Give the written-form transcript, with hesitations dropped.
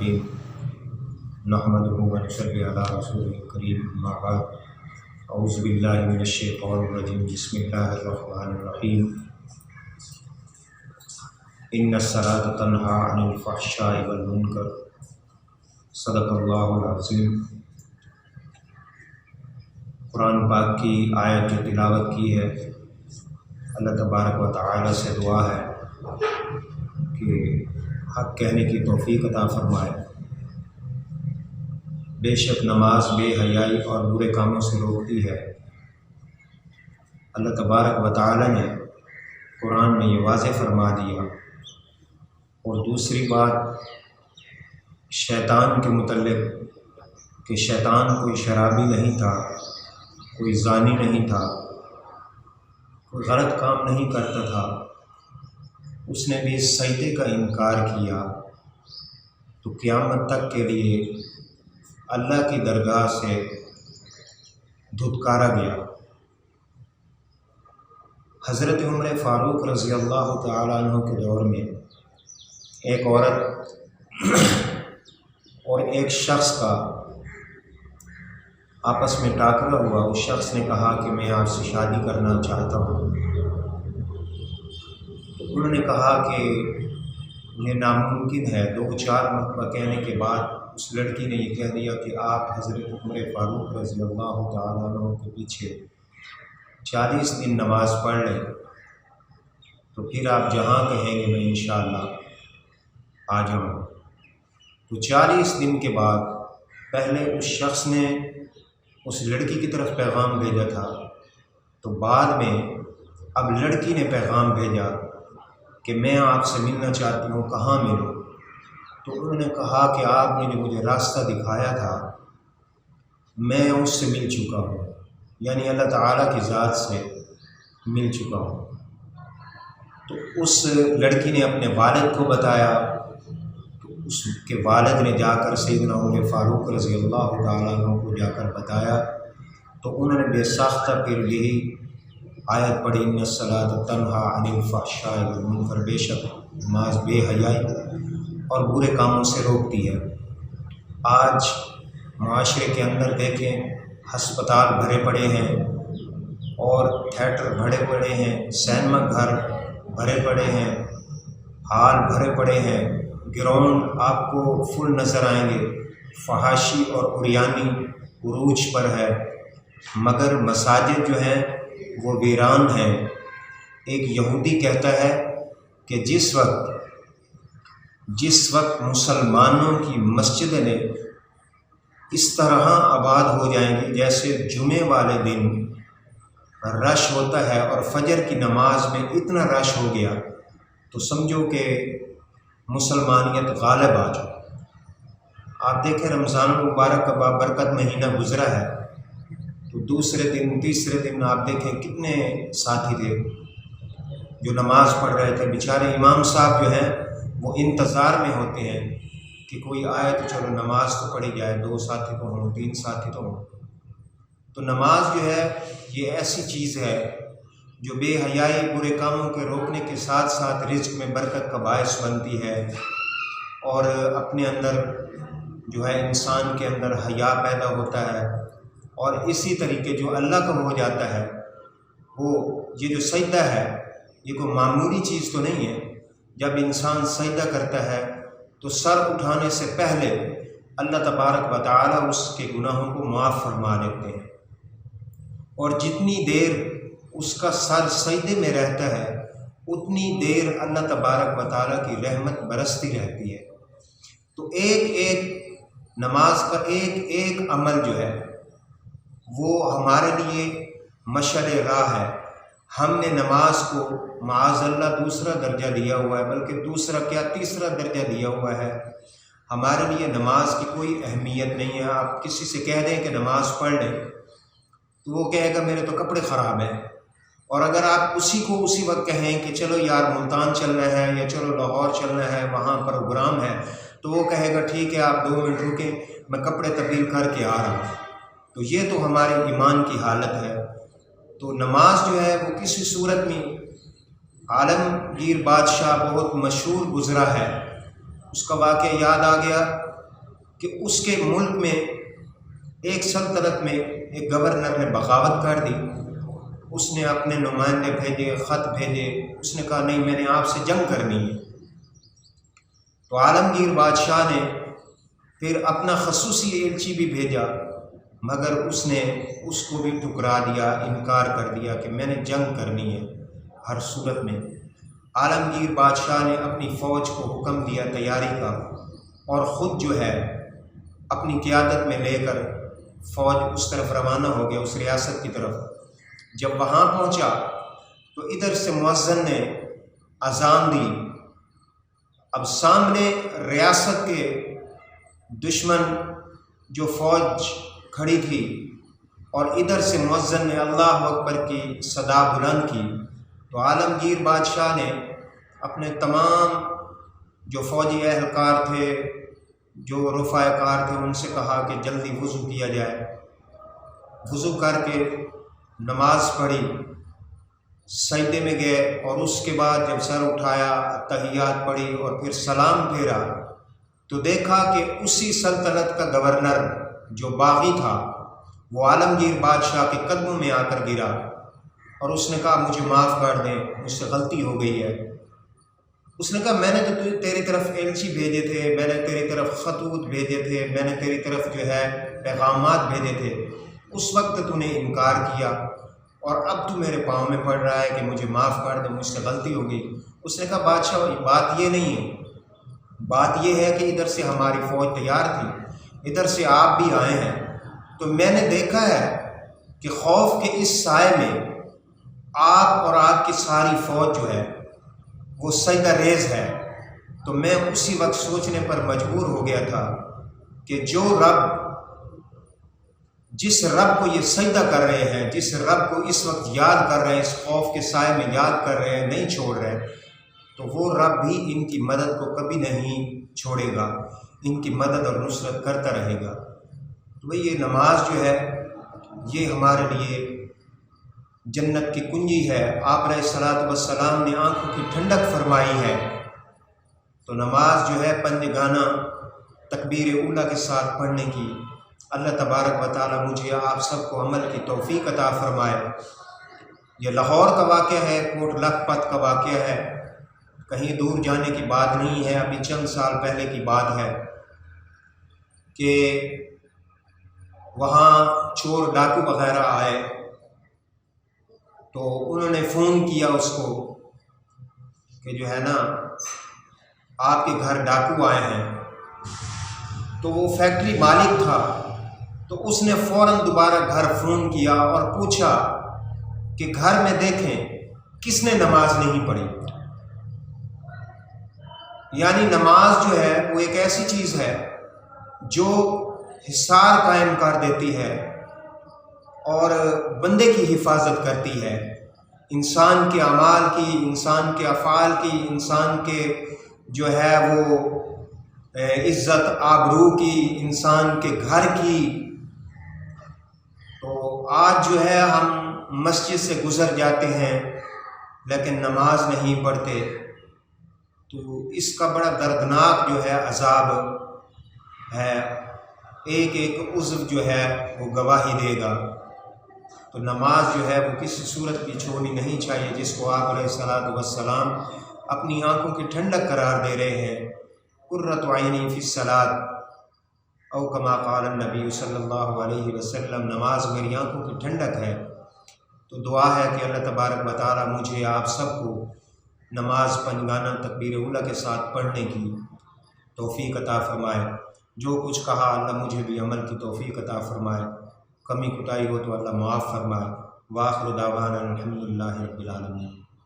الرحیم نحمدہ و نصلی علی رسول الکریم اما بعد اعوذ باللہ من الشیطان الرجیم بسم اللہ الرحمن الرحیم ان الصلاۃ تنہی عن الفحشاء والمنکر صدق اللہ العظیم۔ قرآن پاک کی آیت جو تلاوت کی ہے، اللہ تبارک و تعالی سے دعا ہے کہ حق کہنے کی توفیق عطا فرمائے۔ بے شک نماز بے حیائی اور برے کاموں سے روکتی ہے۔ اللہ تبارک و تعالی نے قرآن میں یہ واضح فرما دیا۔ اور دوسری بات شیطان کے متعلق کہ شیطان کوئی شرابی نہیں تھا، کوئی زانی نہیں تھا، کوئی غلط کام نہیں کرتا تھا، اس نے بھی سجدے کا انکار کیا تو قیامت تک کے لیے اللہ کی درگاہ سے دھتکارا گیا۔ حضرت عمر فاروق رضی اللہ تعالیٰ عنہ کے دور میں ایک عورت اور ایک شخص کا آپس میں ٹاکرا ہوا۔ اس شخص نے کہا کہ میں آپ سے شادی کرنا چاہتا ہوں۔ انہوں نے کہا کہ یہ ناممکن ہے۔ 2-4 مرتبہ کہنے کے بعد اس لڑکی نے یہ کہہ دیا کہ آپ حضرت عمر فاروق رضی اللہ تعالیٰ عنہ کے پیچھے 40 دن نماز پڑھ لیں تو پھر آپ جہاں کہیں گے میں انشاءاللہ آ جاؤں۔ تو 40 دن کے بعد پہلے اس شخص نے اس لڑکی کی طرف پیغام بھیجا تھا، تو بعد میں اب لڑکی نے پیغام بھیجا کہ میں آپ سے ملنا چاہتی ہوں، کہاں ملوں؟ تو انہوں نے کہا کہ آپ نے جو مجھے راستہ دکھایا تھا میں اس سے مل چکا ہوں، یعنی اللہ تعالیٰ کی ذات سے مل چکا ہوں۔ تو اس لڑکی نے اپنے والد کو بتایا، تو اس کے والد نے جا کر سیدنا عمر فاروق رضی اللہ تعالیٰ عنہ کو جا کر بتایا، تو انہوں نے بے ساختہ پھر یہی آیت پڑھی، ان الصلاۃ تنہی عن الفحشاء والمنکر، بے شک نماز بے حیائی اور برے کاموں سے روکتی ہے۔ آج معاشرے کے اندر دیکھیں، ہسپتال بھرے پڑے ہیں اور تھیٹر بھرے پڑے ہیں، سینما گھر بھرے پڑے ہیں، ہال بھرے پڑے ہیں، گراؤنڈ آپ کو فل نظر آئیں گے، فحاشی اور عریانی عروج پر ہے، مگر مساجد جو ہیں وہ ویران ہیں۔ ایک یہودی کہتا ہے کہ جس وقت مسلمانوں کی مسجدیں اس طرح آباد ہو جائیں گی جیسے جمعے والے دن رش ہوتا ہے اور فجر کی نماز میں اتنا رش ہو گیا تو سمجھو کہ مسلمانیت غالب آ جائے۔ آپ دیکھیں رمضان المبارک کا بابرکت مہینہ گزرا ہے، تو دوسرے دن تیسرے دن آپ دیکھیں کتنے ساتھی تھے جو نماز پڑھ رہے تھے۔ بیچارے امام صاحب جو ہیں وہ انتظار میں ہوتے ہیں کہ کوئی آئے تو چلو نماز تو پڑھی جائے، 2 ساتھی تو ہوں، 3 ساتھی تو ہوں۔ تو نماز جو ہے یہ ایسی چیز ہے جو بے حیائی برے کاموں کے روکنے کے ساتھ ساتھ رزق میں برکت کا باعث بنتی ہے، اور اپنے اندر جو ہے انسان کے اندر حیا پیدا ہوتا ہے، اور اسی طریقے جو اللہ کا ہو جاتا ہے وہ یہ جو سجدہ ہے یہ کوئی معمولی چیز تو نہیں ہے۔ جب انسان سجدہ کرتا ہے تو سر اٹھانے سے پہلے اللہ تبارک و تعالی اس کے گناہوں کو معاف فرما دیتے ہیں، اور جتنی دیر اس کا سر سجدے میں رہتا ہے اتنی دیر اللہ تبارک و تعالی کی رحمت برستی رہتی ہے۔ تو ایک نماز کا ایک عمل جو ہے وہ ہمارے لیے مشعل راہ ہے۔ ہم نے نماز کو معاذ اللہ دوسرا درجہ دیا ہوا ہے، بلکہ دوسرا کیا تیسرا درجہ دیا ہوا ہے۔ ہمارے لیے نماز کی کوئی اہمیت نہیں ہے۔ آپ کسی سے کہہ دیں کہ نماز پڑھ لیں تو وہ کہے گا میرے تو کپڑے خراب ہیں، اور اگر آپ اسی وقت کہیں کہ چلو یار ملتان چلنا ہے یا چلو لاہور چلنا ہے وہاں پروگرام ہے، تو وہ کہے گا ٹھیک ہے آپ 2 منٹ رکیں میں کپڑے تبدیل کر کے آ رہا ہوں۔ تو یہ تو ہمارے ایمان کی حالت ہے۔ تو نماز جو ہے وہ کسی صورت میں عالمگیر بادشاہ بہت مشہور گزرا ہے، اس کا واقعہ یاد آ گیا کہ اس کے ملک میں ایک سلطنت میں ایک گورنر نے بغاوت کر دی. اس نے اپنے نمائندے بھیجے، خط بھیجے، اس نے کہا نہیں میں نے آپ سے جنگ کرنی ہے. تو عالمگیر بادشاہ نے پھر اپنا خصوصی ایلچی بھی بھیجا، مگر اس نے اس کو بھی ٹھکرا دیا، انکار کر دیا کہ میں نے جنگ کرنی ہے ہر صورت میں. عالمگیر بادشاہ نے اپنی فوج کو حکم دیا تیاری کا، اور خود جو ہے اپنی قیادت میں لے کر فوج اس طرف روانہ ہو گیا، اس ریاست کی طرف. جب وہاں پہنچا تو ادھر سے مؤذن نے اذان دی. اب سامنے ریاست کے دشمن جو فوج کھڑی تھی اور ادھر سے مؤذن نے اللہ اکبر کی صدا بلند کی. تو عالمگیر بادشاہ نے اپنے تمام جو فوجی اہلکار تھے، جو رفاع کار تھے، ان سے کہا کہ جلدی وضو کیا جائے. وضو کر کے نماز پڑھی، سجدے میں گئے، اور اس کے بعد جب سر اٹھایا تحیات پڑھی اور پھر سلام پھیرا تو دیکھا کہ اسی سلطنت کا گورنر جو باغی تھا وہ عالمگیر بادشاہ کے قدموں میں آ کر گرا، اور اس نے کہا مجھے معاف کر دیں، مجھ سے غلطی ہو گئی ہے. اس نے کہا میں نے تو تیری طرف ایلچی بھیجے تھے، میں نے تیری طرف خطوط بھیجے تھے، میں نے تیری طرف جو ہے پیغامات بھیجے تھے، اس وقت تو نے انکار کیا، اور اب تو میرے پاؤں میں پڑ رہا ہے کہ مجھے معاف کر دے، مجھ سے غلطی ہو گئی. اس نے کہا بادشاہ بات یہ نہیں ہے، بات یہ ہے کہ ادھر سے ہماری فوج تیار تھی، ادھر سے آپ بھی آئے ہیں، تو میں نے دیکھا ہے کہ خوف کے اس سائے میں آپ اور آپ کی ساری فوج جو ہے وہ سجدہ ریز ہے. تو میں اسی وقت سوچنے پر مجبور ہو گیا تھا کہ جو رب، جس رب کو یہ سجدہ کر رہے ہیں، جس رب کو اس وقت یاد کر رہے ہیں، اس خوف کے سائے میں یاد کر رہے ہیں، نہیں چھوڑ رہے، تو وہ رب بھی ان کی مدد کو کبھی نہیں چھوڑے گا، ان کی مدد اور نصرت کرتا رہے گا. تو بھئی یہ نماز جو ہے یہ ہمارے لیے جنت کی کنجی ہے. آپ علیہ الصلوۃ والسلام نے آنکھوں کی ٹھنڈک فرمائی ہے. تو نماز جو ہے پنجگانہ تکبیر اولیٰ کے ساتھ پڑھنے کی اللہ تبارک و تعالی مجھے آپ سب کو عمل کی توفیق عطا فرمائے. یہ لاہور کا واقعہ ہے، کوٹ لکھپت کا واقعہ ہے، کہیں دور جانے کی بات نہیں ہے، ابھی چند سال پہلے کی بات ہے کہ وہاں چور ڈاکو وغیرہ آئے. تو انہوں نے فون کیا اس کو کہ جو ہے نا آپ کے گھر ڈاکو آئے ہیں. تو وہ فیکٹری مالک تھا، تو اس نے فوراً دوبارہ گھر فون کیا اور پوچھا کہ گھر میں دیکھیں کس نے نماز نہیں پڑھی. یعنی نماز جو ہے وہ ایک ایسی چیز ہے جو حصار قائم کر دیتی ہے اور بندے کی حفاظت کرتی ہے، انسان کے اعمال کی، انسان کے افعال کی، انسان کے جو ہے وہ عزت آبرو کی، انسان کے گھر کی. تو آج جو ہے ہم مسجد سے گزر جاتے ہیں لیکن نماز نہیں پڑھتے، تو اس کا بڑا دردناک جو ہے عذاب ہے. ایک ایک عضو جو ہے وہ گواہی دے گا. تو نماز جو ہے وہ کسی صورت بھی چھوڑنی نہیں چاہیے، جس کو آپ علیہ الصلوۃ والسلام اپنی آنکھوں کی ٹھنڈک قرار دے رہے ہیں. قرۃ عینی فی الصلاۃ او کما قال النبی صلی اللہ علیہ وسلم، نماز میری آنکھوں کی ٹھنڈک ہے. تو دعا ہے کہ اللہ تبارک و تعالی مجھے آپ سب کو نماز پنجگانہ تکبیر اولیٰ کے ساتھ پڑھنے کی توفیق عطا فرمائے. جو کچھ کہا اللہ مجھے بھی عمل کی توفیق عطا فرمائے، کمی کوتاہی ہو تو اللہ معاف فرمائے. وآخر دعوانا الحمدللہ رب العالمین.